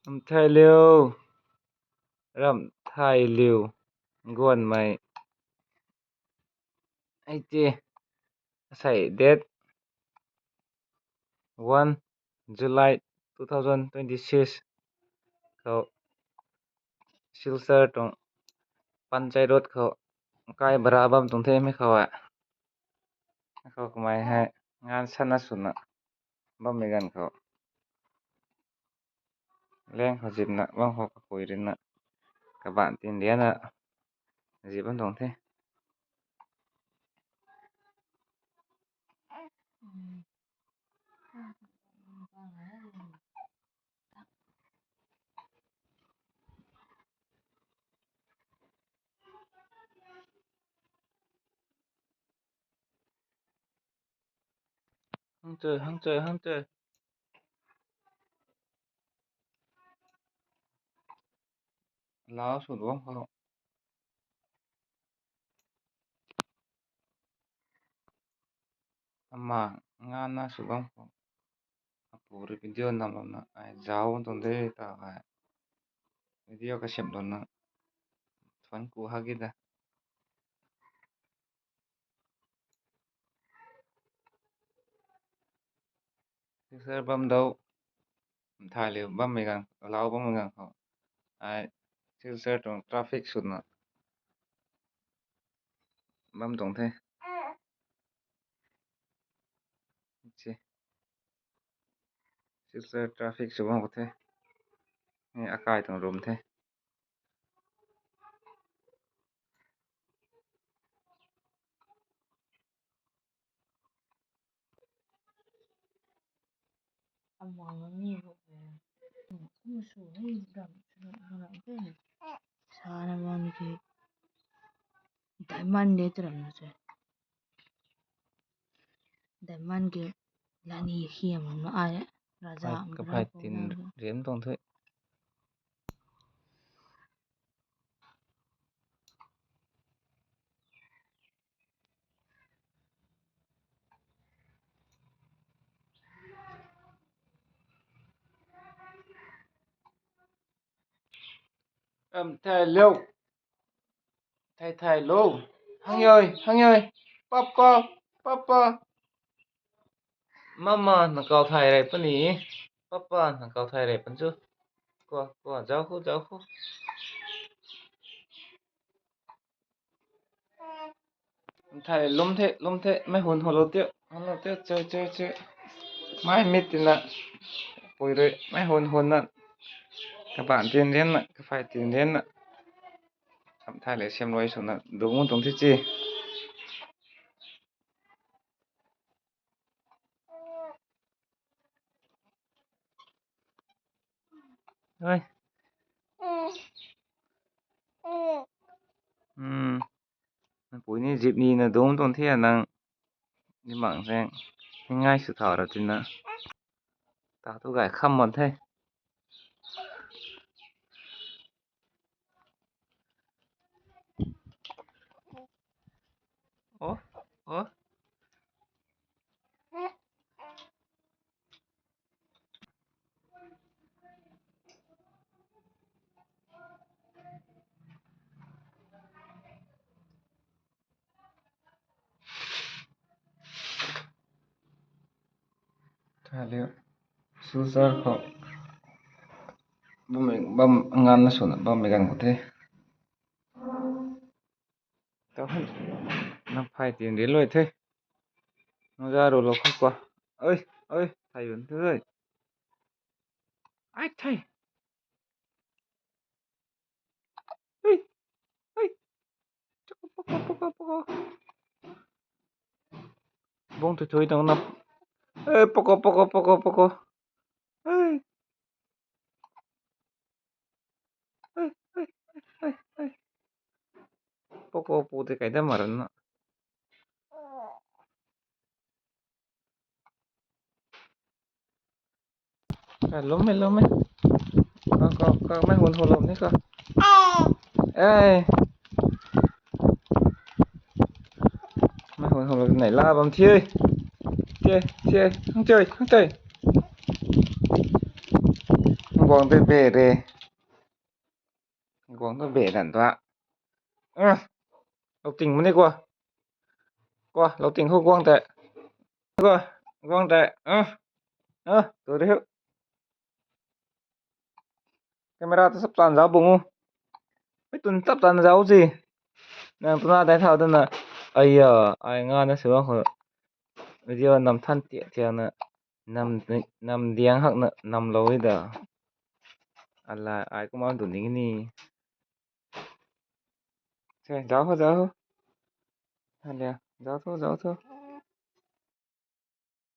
Thay liêu rậm thay liêu guan mày ai chi say date 1 July 2026 kau silsar tong pancai road kau kai berabam tong the me kau kau kemai hai ngan sana suna bam megan kau leng kau jip na bang kau koi rin na các bạn tin đĩa na dịp bam tong the hăng chơi lao sụt bang kau ama ngan na sụt bang kau puri video nam lo na ai jaw tong de ta hai video ka sep lo na fan ku hagida silsar bam dau thay liêu bam megan lao bam megan kau ai silsar tong traffic sụt na bam tong the chi silsar traffic sụt bang ko the ni akai tong room the 사람한테 đại 내더라는 줄. đại cái là ni khiêm nó ai đấy là phải dạng cái cái phải đó tin riêng tong thế thay liêu thay lô hăng ơi papa papa mama nó cao thay này phân ý papa nó cao thay này phân chứ qua giáo khu thay lom thế mấy hôn lô tiêu chơi mai mít tin nè bồi rồi mấy hôn nè các bạn tiền đến nè các phải tiền đến nè thay lại xem nói số nè đúng không tổng thiết chi ơi buổi ní dịp ní là đúng tổng thiết năng đi mạng xem ngay sự thảo là tin nè tao tôi gài khăm một thế ố thay liệu su sa khó bơm ngăn nó xuống bơm mày gần có thế tao hết nó phải tiền đến rồi thế nó ra rồi là không qua ơi thầy vẫn thế ơi ai thầy ơi ơi poco bông thôi tao nắp ơi poco ơi ơi ơi ơi poco pu thì cái đó mà nó cái lốm ấy có mấy hồn hồn lộn đấy cơ ê mấy hồn lộn này la bầm thiê thiê không chơi quăng tới bể đi. Quăng tới bể đàn toa. Lâu tình muốn đi qua. Qua, lâu tình hô quăng tệ. Qua, quăng tệ. Tôi đấy. Camera tôi sắp toàn giáo bụng. Mấy tuần sắp toàn giáo gì? Nàng tôi nói thao tên là ai ai nga nó sửa hở. Video nằm thân tiện theo nè. Nằm điang hắc nè, nằm lối đó. Allah, ai cũng mau tụi ní. Thế, giáo hô. Hả, giáo thôi.